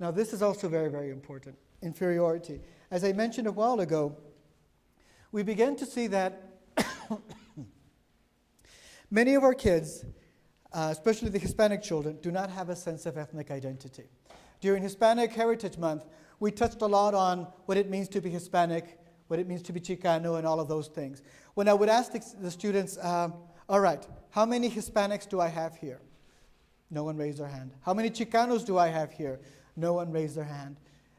Now, this is also very, very important, inferiority. As I mentioned a while ago, we began to see that many of our kids, especially the Hispanic children, do not have a sense of ethnic identity. During Hispanic Heritage Month, we touched a lot on what it means to be Hispanic, what it means to be Chicano, and all of those things. When I would ask the students, all right, how many Hispanics do I have here? No one raised their hand. How many Chicanos do I have here? No one raised their hand.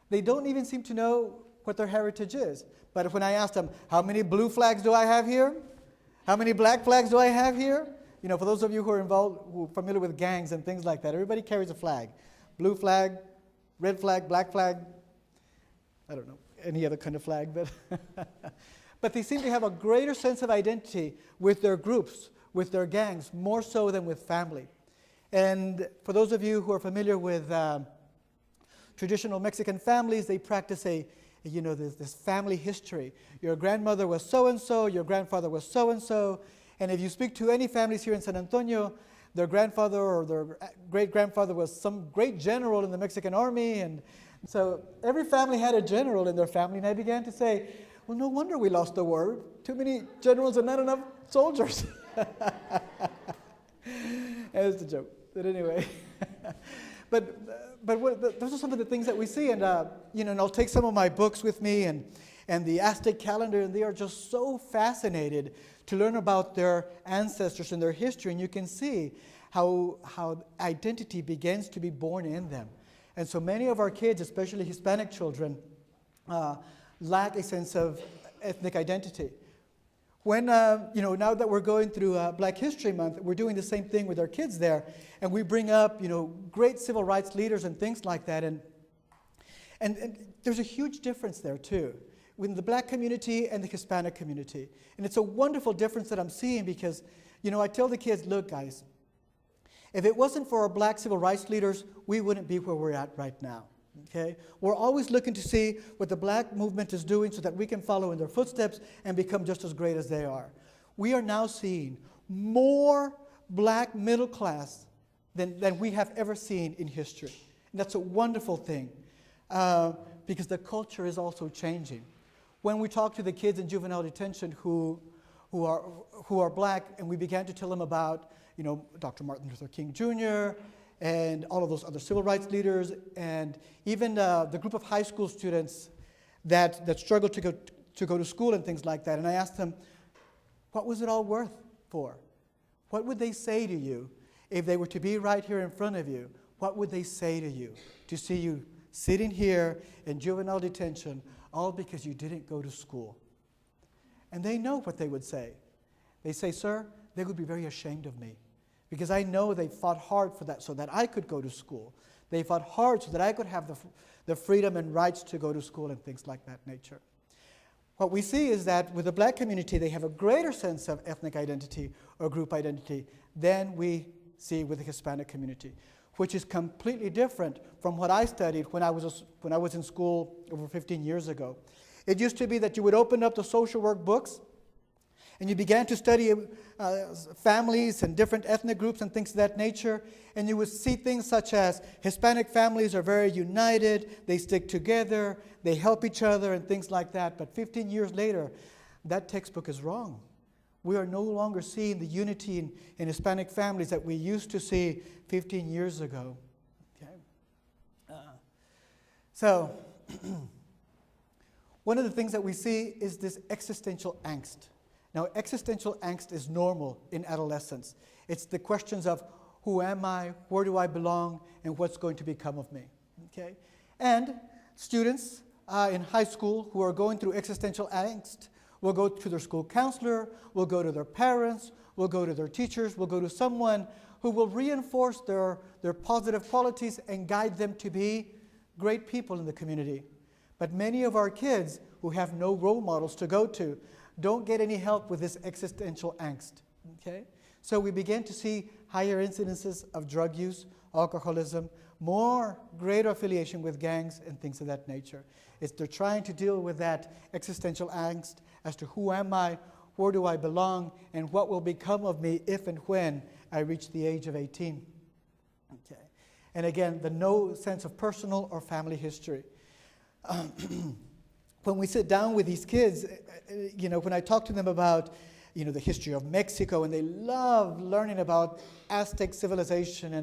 They don't even seem to know what their heritage is. But when I ask them, how many blue flags do I have here? How many black flags do I have here? You know, for those of you who are familiar with gangs and things like that, everybody carries a flag. Blue flag, red flag, black flag. I don't know, any other kind of flag. But they seem to have a greater sense of identity with their groups, with their gangs, more so than with family. And for those of you who are familiar with traditional Mexican families, they practice this family history. Your grandmother was so-and-so, your grandfather was so-and-so, and if you speak to any families here in San Antonio, their grandfather or their great-grandfather was some great general in the Mexican army, and so every family had a general in their family, and I began to say, well, no wonder we lost the war. Too many generals and not enough soldiers. That's a joke, but anyway. But those are some of the things that we see, and and I'll take some of my books with me and the Aztec calendar, and they are just so fascinated to learn about their ancestors and their history, and you can see how identity begins to be born in them. And so many of our kids, especially Hispanic children, lack a sense of ethnic identity. When, now that we're going through Black History Month, we're doing the same thing with our kids there, and we bring up, great civil rights leaders and things like that, and there's a huge difference there too, within the Black community and the Hispanic community. And it's a wonderful difference that I'm seeing because, I tell the kids, look guys, if it wasn't for our Black civil rights leaders, we wouldn't be where we're at right now. Okay? We're always looking to see what the Black movement is doing so that we can follow in their footsteps and become just as great as they are. We are now seeing more Black middle class than we have ever seen in history. And that's a wonderful thing because the culture is also changing. When we talk to the kids in juvenile detention who are Black, and we began to tell them about Dr. Martin Luther King Jr., and all of those other civil rights leaders, and even the group of high school students that struggle to go to school and things like that. And I asked them, what was it all worth for? What would they say to you if they were to be right here in front of you? What would they say to you to see you sitting here in juvenile detention all because you didn't go to school? And they know what they would say. They say, sir, they would be very ashamed of me, because I know they fought hard for that so that I could go to school. They fought hard so that I could have the freedom and rights to go to school and things like that nature. What we see is that with the Black community, they have a greater sense of ethnic identity or group identity than we see with the Hispanic community, which is completely different from what I studied when I was in school over 15 years ago. It used to be that you would open up the social work books and you began to study families and different ethnic groups and things of that nature, and you would see things such as Hispanic families are very united, they stick together, they help each other and things like that. But 15 years later, that textbook is wrong. We are no longer seeing the unity in Hispanic families that we used to see 15 years ago. Okay? So, one of the things that we see is this existential angst. Now, existential angst is normal in adolescence. It's the questions of who am I, where do I belong, and what's going to become of me. Okay? And students in high school who are going through existential angst will go to their school counselor, will go to their parents, will go to their teachers, will go to someone who will reinforce their positive qualities and guide them to be great people in the community. But many of our kids who have no role models to go to don't get any help with this existential angst. Okay? So we begin to see higher incidences of drug use, alcoholism, greater affiliation with gangs and things of that nature. They're trying to deal with that existential angst as to who am I, where do I belong, and what will become of me if and when I reach the age of 18. Okay. And again, the no sense of personal or family history. When we sit down with these kids, when I talk to them about, the history of Mexico, and they love learning about Aztec civilization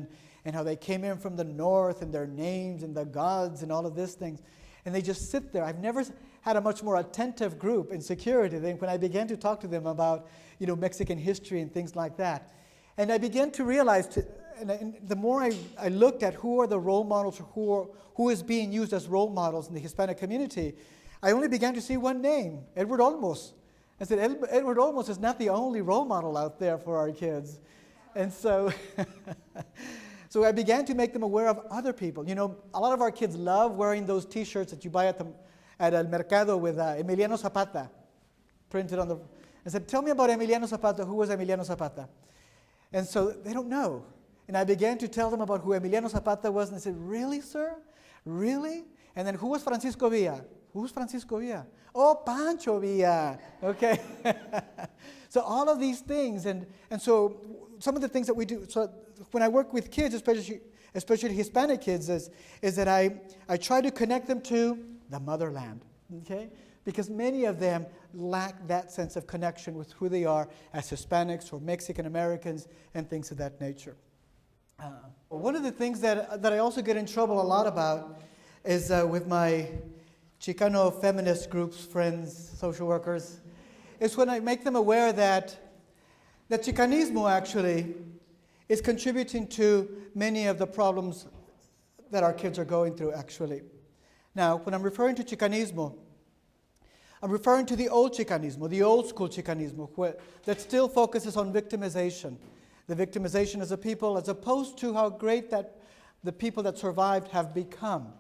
and how they came in from the north and their names and the gods and all of these things. And they just sit there. I've never had a much more attentive group in security than when I began to talk to them about, Mexican history and things like that. And I began to realize, and the more I looked at who are the role models, or who is being used as role models in the Hispanic community, I only began to see one name, Edward Olmos. I said, Edward Olmos is not the only role model out there for our kids. And so, so I began to make them aware of other people. A lot of our kids love wearing those T-shirts that you buy at El Mercado with Emiliano Zapata printed on the... I said, tell me about Emiliano Zapata. Who was Emiliano Zapata? And so they don't know. And I began to tell them about who Emiliano Zapata was, and they said, really, sir? Really? And then who was Francisco Villa? Who's Francisco Villa? Oh, Pancho Villa. Okay. So all of these things, and so some of the things that we do, so when I work with kids, especially Hispanic kids, is that I try to connect them to the motherland, okay? Because many of them lack that sense of connection with who they are as Hispanics or Mexican Americans and things of that nature. One of the things that I also get in trouble a lot about is with my Chicano feminist groups, friends, social workers, is when I make them aware that Chicanismo actually is contributing to many of the problems that our kids are going through, actually. Now, when I'm referring to Chicanismo, I'm referring to the old Chicanismo, the old school Chicanismo, that still focuses on victimization. The victimization as a people, as opposed to how great that the people that survived have become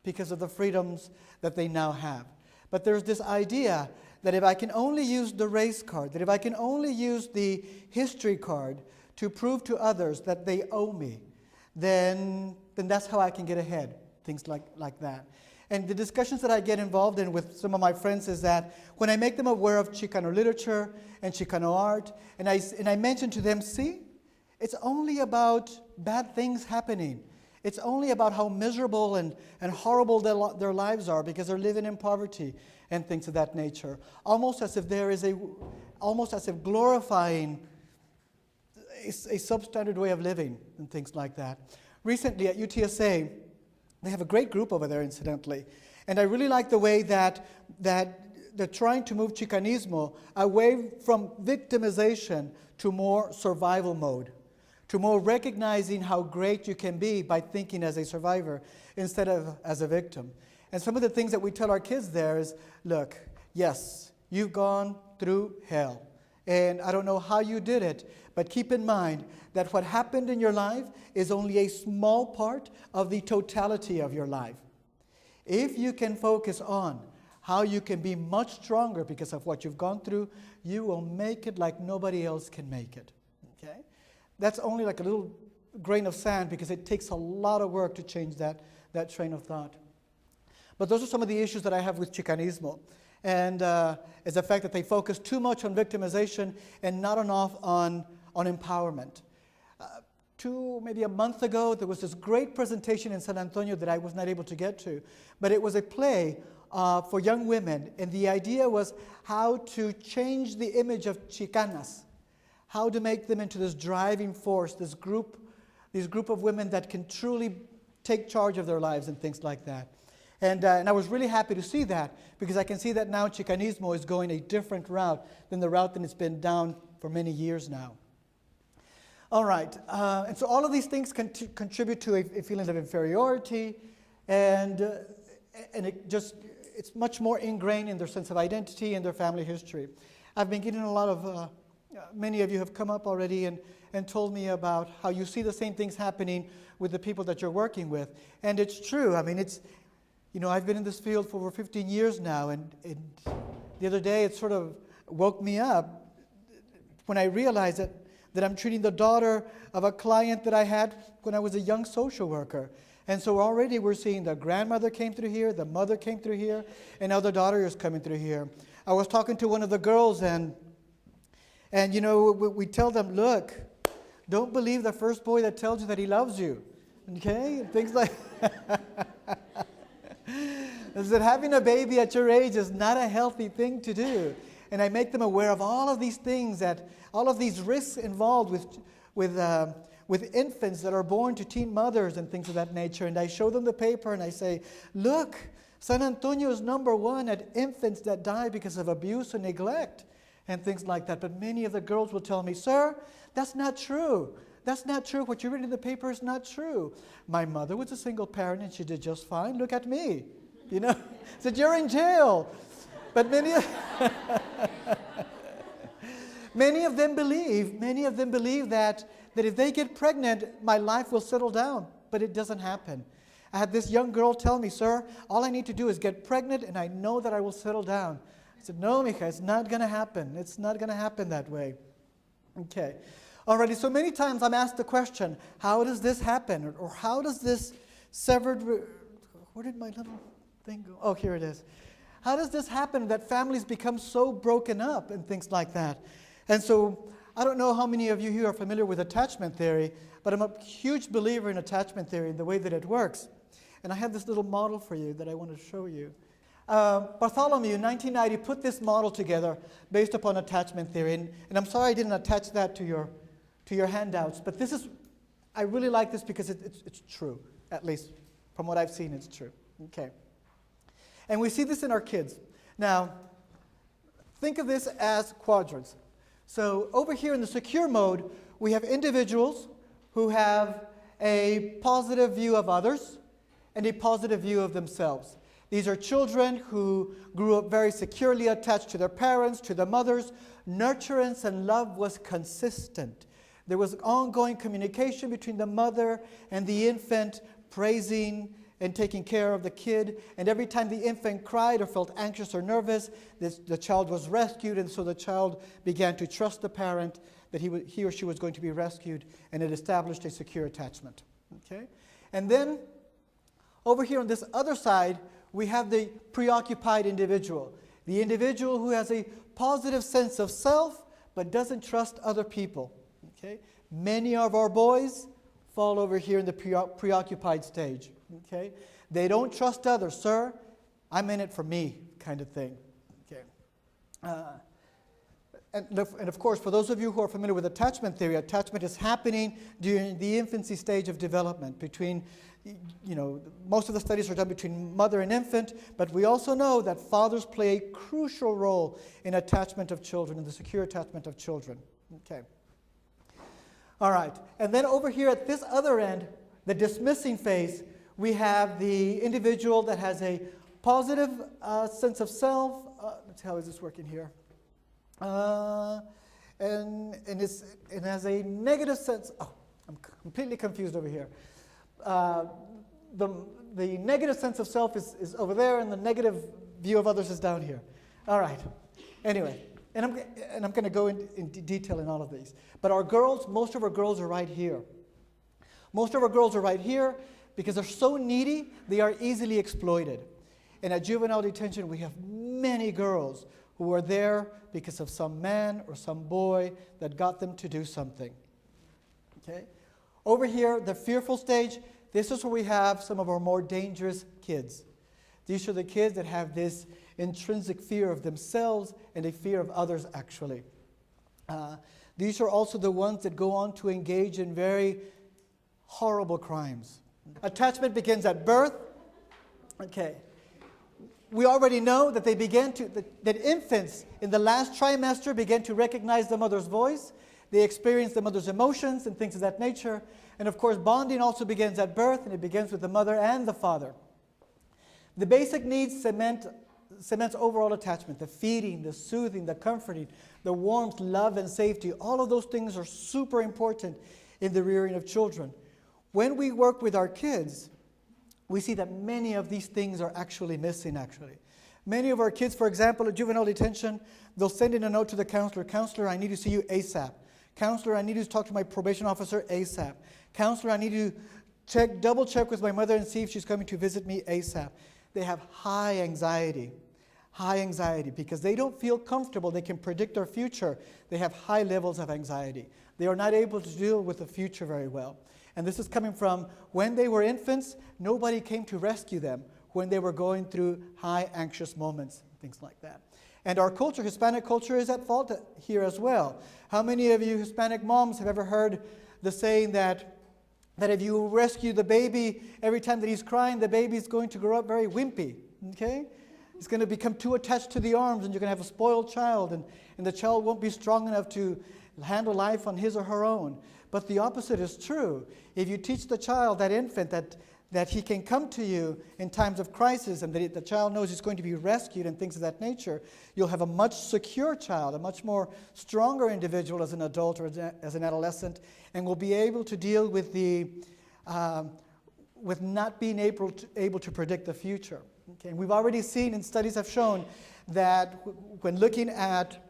because of the freedoms that they now have. But there's this idea that if I can only use the race card, that if I can only use the history card to prove to others that they owe me, then that's how I can get ahead, things like that. And the discussions that I get involved in with some of my friends is that when I make them aware of Chicano literature and Chicano art, and I mention to them, see, it's only about bad things happening. It's only about how miserable and horrible their lives are because they're living in poverty and things of that nature. Almost as if glorifying a substandard way of living and things like that. Recently at UTSA, they have a great group over there, incidentally. And I really like the way that they're trying to move Chicanismo away from victimization to more survival mode, to more recognizing how great you can be by thinking as a survivor instead of as a victim. And some of the things that we tell our kids there is, look, yes, you've gone through hell. And I don't know how you did it, but keep in mind that what happened in your life is only a small part of the totality of your life. If you can focus on how you can be much stronger because of what you've gone through, you will make it like nobody else can make it. Okay? That's only like a little grain of sand because it takes a lot of work to change that train of thought. But those are some of the issues that I have with Chicanismo. And is the fact that they focus too much on victimization and not enough on empowerment. Maybe a month ago, there was this great presentation in San Antonio that I was not able to get to. But it was a play for young women. And the idea was how to change the image of Chicanas. How to make them into this driving force, this group of women that can truly take charge of their lives and things like that. And I was really happy to see that because I can see that now Chicanismo is going a different route than the route that it's been down for many years now. All right, and so all of these things contribute to a feeling of inferiority, and it's much more ingrained in their sense of identity and their family history. I've been getting a lot of, many of you have come up already and told me about how you see the same things happening with the people that you're working with. And it's true. I mean, I've been in this field for over 15 years now, and the other day it sort of woke me up when I realized that I'm treating the daughter of a client that I had when I was a young social worker. And so already we're seeing the grandmother came through here, the mother came through here, and now the daughter is coming through here. I was talking to one of the girls, and we tell them, look, don't believe the first boy that tells you that he loves you. Okay? Things like is that having a baby at your age is not a healthy thing to do. And I make them aware of all of these things, all of these risks involved with infants that are born to teen mothers and things of that nature. And I show them the paper and I say, look, San Antonio is number one at infants that die because of abuse and neglect and things like that. But many of the girls will tell me, sir, that's not true. That's not true. What you read in the paper is not true. My mother was a single parent and she did just fine. Look at me. You know, said, you're in jail. But many of them believe that if they get pregnant, my life will settle down. But it doesn't happen. I had this young girl tell me, sir, all I need to do is get pregnant and I know that I will settle down. I said, no, mija, it's not going to happen. It's not going to happen that way. Okay. Alrighty, so many times I'm asked the question, how does this happen? Or how does this severed... Where did my little thing go? Oh, here it is. How does this happen that families become so broken up and things like that? And so I don't know how many of you here are familiar with attachment theory, but I'm a huge believer in attachment theory and the way that it works. And I have this little model for you that I want to show you. Bartholomew, in 1990, put this model together based upon attachment theory. And I'm sorry I didn't attach that to your handouts, but I really like this because it's true, at least from what I've seen, it's true. Okay. And we see this in our kids. Now, think of this as quadrants. So over here in the secure mode, we have individuals who have a positive view of others and a positive view of themselves. These are children who grew up very securely attached to their parents, to their mothers. Nurturance and love was consistent. There was ongoing communication between the mother and the infant, praising and taking care of the kid. And every time the infant cried or felt anxious or nervous, the child was rescued, and so the child began to trust the parent that he or she was going to be rescued, and it established a secure attachment. Okay? And then over here on this other side, we have the preoccupied individual. The individual who has a positive sense of self but doesn't trust other people. Okay? Many of our boys fall over here in the preoccupied stage. Okay? They don't trust others. Sir, I'm in it for me kind of thing. Okay? And of course, for those of you who are familiar with attachment theory, attachment is happening during the infancy stage of development between, most of the studies are done between mother and infant, but we also know that fathers play a crucial role in attachment of children, in the secure attachment of children. Okay. All right. And then over here at this other end, the dismissing phase, we have the individual that has a positive sense of self. Let's see, how is this working here? And it has a negative sense. Oh, I'm completely confused over here. The negative sense of self is over there, and the negative view of others is down here. All right. Anyway, and I'm going to go in detail in all of these. But most of our girls are right here. Most of our girls are right here because they're so needy, they are easily exploited. And at juvenile detention, we have many girls who are there because of some man or some boy that got them to do something. Okay? Over here, the fearful stage, this is where we have some of our more dangerous kids. These are the kids that have this intrinsic fear of themselves and a fear of others, actually. These are also the ones that go on to engage in very horrible crimes. Attachment begins at birth. Okay. We already know that that infants in the last trimester begin to recognize the mother's voice. They experience the mother's emotions and things of that nature. And of course, bonding also begins at birth, and it begins with the mother and the father. The basic needs cements overall attachment. The feeding, the soothing, the comforting, the warmth, love, and safety. All of those things are super important in the rearing of children. When we work with our kids, we see that many of these things are actually missing, actually. Many of our kids, for example, at juvenile detention, they'll send in a note to the counselor. Counselor, I need to see you ASAP. Counselor, I need to talk to my probation officer ASAP. Counselor, I need to double check with my mother and see if she's coming to visit me ASAP. They have high anxiety because they don't feel comfortable. They can predict their future. They have high levels of anxiety. They are not able to deal with the future very well. And this is coming from when they were infants, nobody came to rescue them when they were going through high anxious moments, things like that. And our culture, Hispanic culture, is at fault here as well. How many of you Hispanic moms have ever heard the saying that if you rescue the baby every time that he's crying, the baby's going to grow up very wimpy, okay? It's going to become too attached to the arms, and you're going to have a spoiled child, and the child won't be strong enough to handle life on his or her own. But the opposite is true. If you teach the child, that infant, that he can come to you in times of crisis, and that the child knows he's going to be rescued and things of that nature, you'll have a much secure child, a much more stronger individual as an adult or as an adolescent, and will be able to deal with with not being able to predict the future. Okay? And we've already seen, and studies have shown, that when looking at,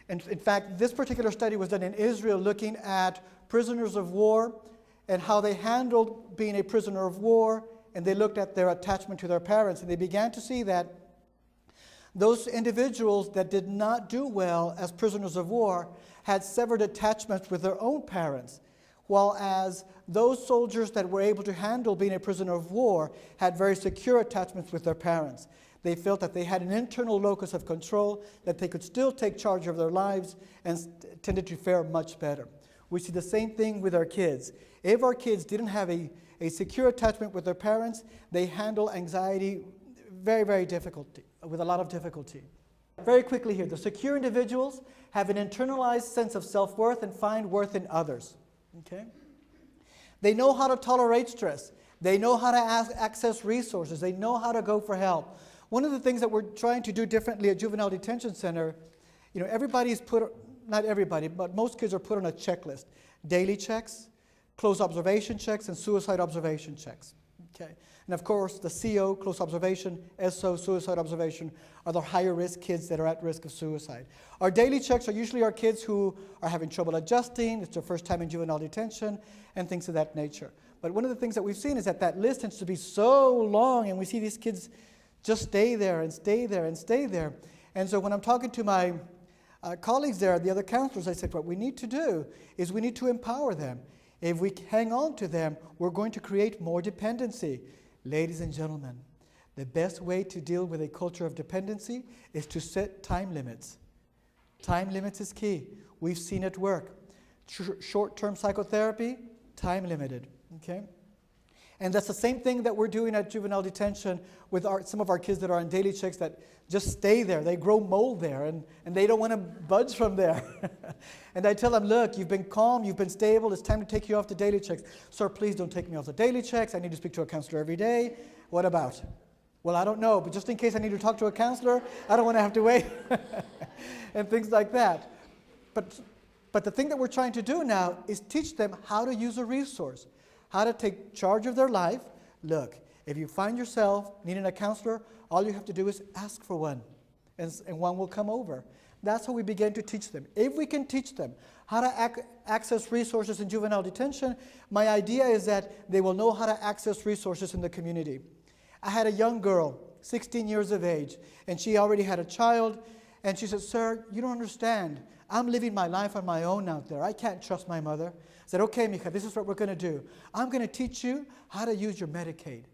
and in fact, this particular study was done in Israel, looking at prisoners of war and how they handled being a prisoner of war, and they looked at their attachment to their parents, and they began to see that those individuals that did not do well as prisoners of war had severed attachments with their own parents, while as those soldiers that were able to handle being a prisoner of war had very secure attachments with their parents. They felt that they had an internal locus of control, that they could still take charge of their lives, and tended to fare much better. We see the same thing with our kids. If our kids didn't have a secure attachment with their parents, they handle anxiety very, very with a lot of difficulty. Very quickly here, the secure individuals have an internalized sense of self-worth and find worth in others. Okay? They know how to tolerate stress. They know how to access resources. They know how to go for help. One of the things that we're trying to do differently at Juvenile Detention Center, everybody's not everybody, but most kids are put on a checklist. Daily checks, close observation checks, and suicide observation checks. Okay? And of course, the CO, close observation, SO, suicide observation, are the higher risk kids that are at risk of suicide. Our daily checks are usually our kids who are having trouble adjusting, it's their first time in juvenile detention, and things of that nature. But one of the things that we've seen is that list tends to be so long, and we see these kids just stay there and stay there and stay there. And so when I'm talking to my colleagues there, the other counselors, I said, what we need to do is we need to empower them. If we hang on to them, we're going to create more dependency. Ladies and gentlemen, the best way to deal with a culture of dependency is to set time limits. Time limits is key. We've seen it work. Short-term psychotherapy, time limited. Okay? And that's the same thing that we're doing at juvenile detention with some of our kids that are on daily checks that just stay there. They grow mold there, and they don't want to budge from there. And I tell them, look, you've been calm, you've been stable, it's time to take you off the daily checks. Sir, please don't take me off the daily checks. I need to speak to a counselor every day. What about? Well, I don't know, but just in case I need to talk to a counselor, I don't want to have to wait. And things like that. But the thing that we're trying to do now is teach them how to use a resource, how to take charge of their life. Look, if you find yourself needing a counselor, all you have to do is ask for one, and one will come over. That's how we begin to teach them. If we can teach them how to access resources in juvenile detention, my idea is that they will know how to access resources in the community. I had a young girl, 16 years of age, and she already had a child, and she said, sir, you don't understand. I'm living my life on my own out there. I can't trust my mother. I said, okay, Mija, this is what we're going to do. I'm going to teach you how to use your Medicaid.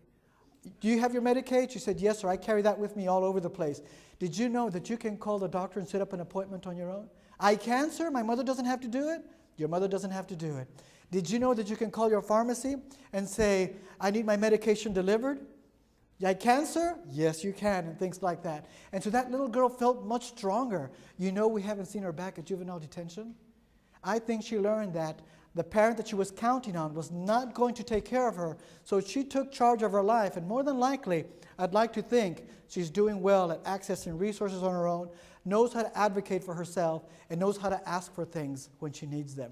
Do you have your Medicaid? She said, yes, sir. I carry that with me all over the place. Did you know that you can call the doctor and set up an appointment on your own? I can, sir. My mother doesn't have to do it. Your mother doesn't have to do it. Did you know that you can call your pharmacy and say, I need my medication delivered? I can, sir? Yes, you can, and things like that. And so that little girl felt much stronger. You know, we haven't seen her back at juvenile detention. I think she learned that the parent that she was counting on was not going to take care of her, so she took charge of her life, and more than likely, I'd like to think she's doing well at accessing resources on her own, knows how to advocate for herself, and knows how to ask for things when she needs them.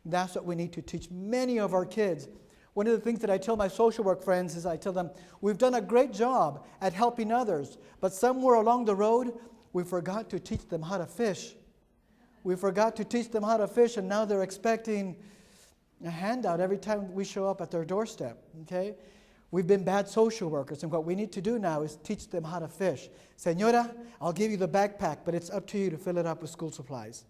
That's what we need to teach many of our kids. One of the things that I tell my social work friends is I tell them, we've done a great job at helping others, but somewhere along the road, we forgot to teach them how to fish. We forgot to teach them how to fish, and now they're expecting a handout every time we show up at their doorstep, okay? We've been bad social workers, and what we need to do now is teach them how to fish. Señora, I'll give you the backpack, but it's up to you to fill it up with school supplies.